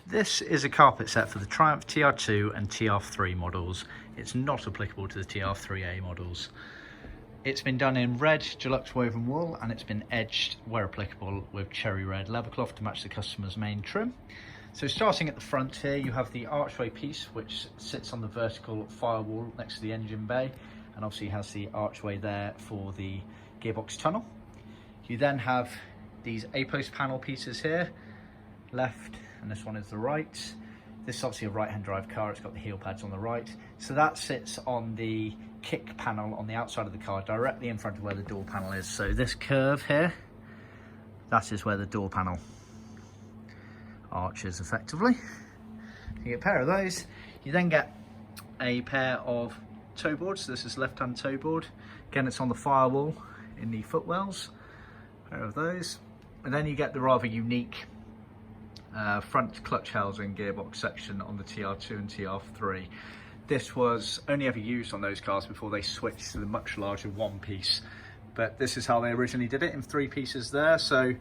This is a carpet set for the Triumph TR2 and TR3 models. It's not applicable to the TR3A models. It's been done in red Deluxe woven wool, and it's been edged, where applicable, with cherry red leather cloth to match the customer's main trim. So starting at the front here, you have the archway piece, which sits on the vertical firewall next to the engine bay, and obviously has the archway there for the gearbox tunnel. You then have these A-post panel pieces here, left, and this one is the right. This is obviously a right-hand drive car, it's got the heel pads on the right. So that sits on the kick panel on the outside of the car, directly in front of where the door panel is. So this curve here, that is where the door panel arches effectively. You get a pair of those. You then get a pair of toe boards. This is left-hand toe board. Again, it's on the firewall in the footwells. A pair of those. And then you get the rather unique front clutch housing gearbox section on the TR2 and TR3. This was only ever used on those cars before they switched to the much larger one piece, but this is how they originally did it, in three pieces there. So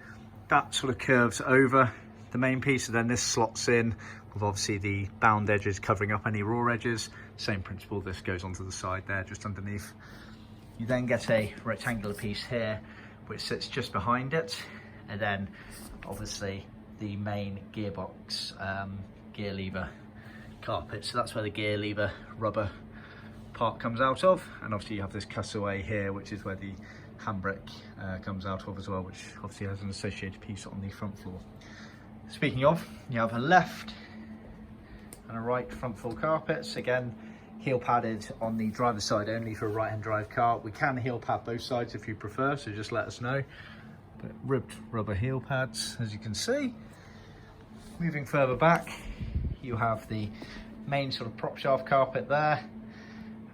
that sort of curves over the main piece, and then this slots in with obviously the bound edges covering up any raw edges. Same principle, this goes onto the side there just underneath. You then get a rectangular piece here which sits just behind it, and then obviously the main gearbox gear lever carpet. So that's where the gear lever rubber part comes out of, and obviously you have this cutaway here, which is where the handbrake comes out of as well, which obviously has an associated piece on the front floor. Speaking of, you have a left and a right front floor carpets. Again, heel padded on the driver's side only for a right-hand drive car. We can heel pad both sides if you prefer, so just let us know. But ribbed rubber heel pads, as you can see. Moving further back, you have the main sort of prop shaft carpet there,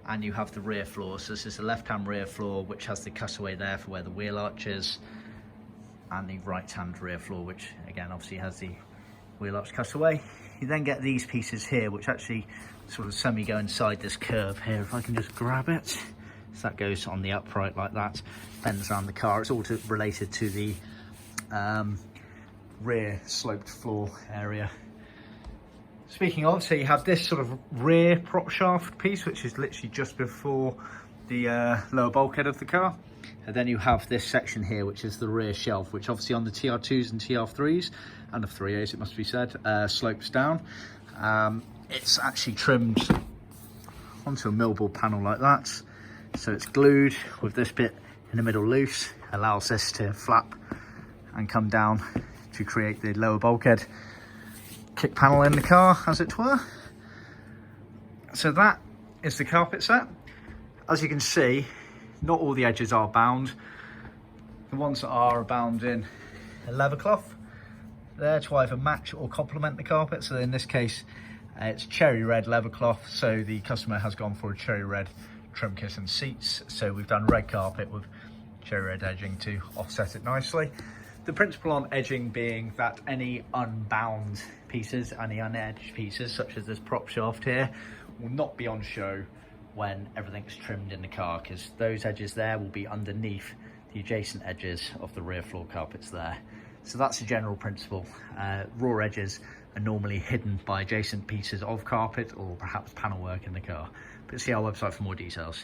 and you have the rear floor. So this is the left-hand rear floor, which has the cutaway there for where the wheel arch is, and the right-hand rear floor, which again obviously has the wheel arch cutaway. You then get these pieces here, which actually sort of semi go inside this curve here. If I can just grab it, so that goes on the upright like that, bends around the car. It's all related to the rear sloped floor area. Speaking of, so you have this sort of rear prop shaft piece, which is literally just before the lower bulkhead of the car. And then you have this section here, which is the rear shelf, which obviously on the TR2s and TR3s, and the 3As it must be said, slopes down. It's actually trimmed onto a millboard panel like that. So it's glued with this bit in the middle loose, allows this to flap and come down to create the lower bulkhead kick panel in the car, as it were. So that is the carpet set. As you can see, not all the edges are bound. The ones that are bound in a leather cloth there to either match or complement the carpet. So in this case, it's cherry red leather cloth, so the customer has gone for a cherry red trim kit and seats. So we've done red carpet with cherry red edging to offset it nicely. The principle on edging being that any unbound pieces, any unedged pieces, such as this prop shaft here, will not be on show when everything's trimmed in the car, because those edges there will be underneath the adjacent edges of the rear floor carpets there. So that's the general principle. Raw edges are normally hidden by adjacent pieces of carpet or perhaps panel work in the car. But see our website for more details.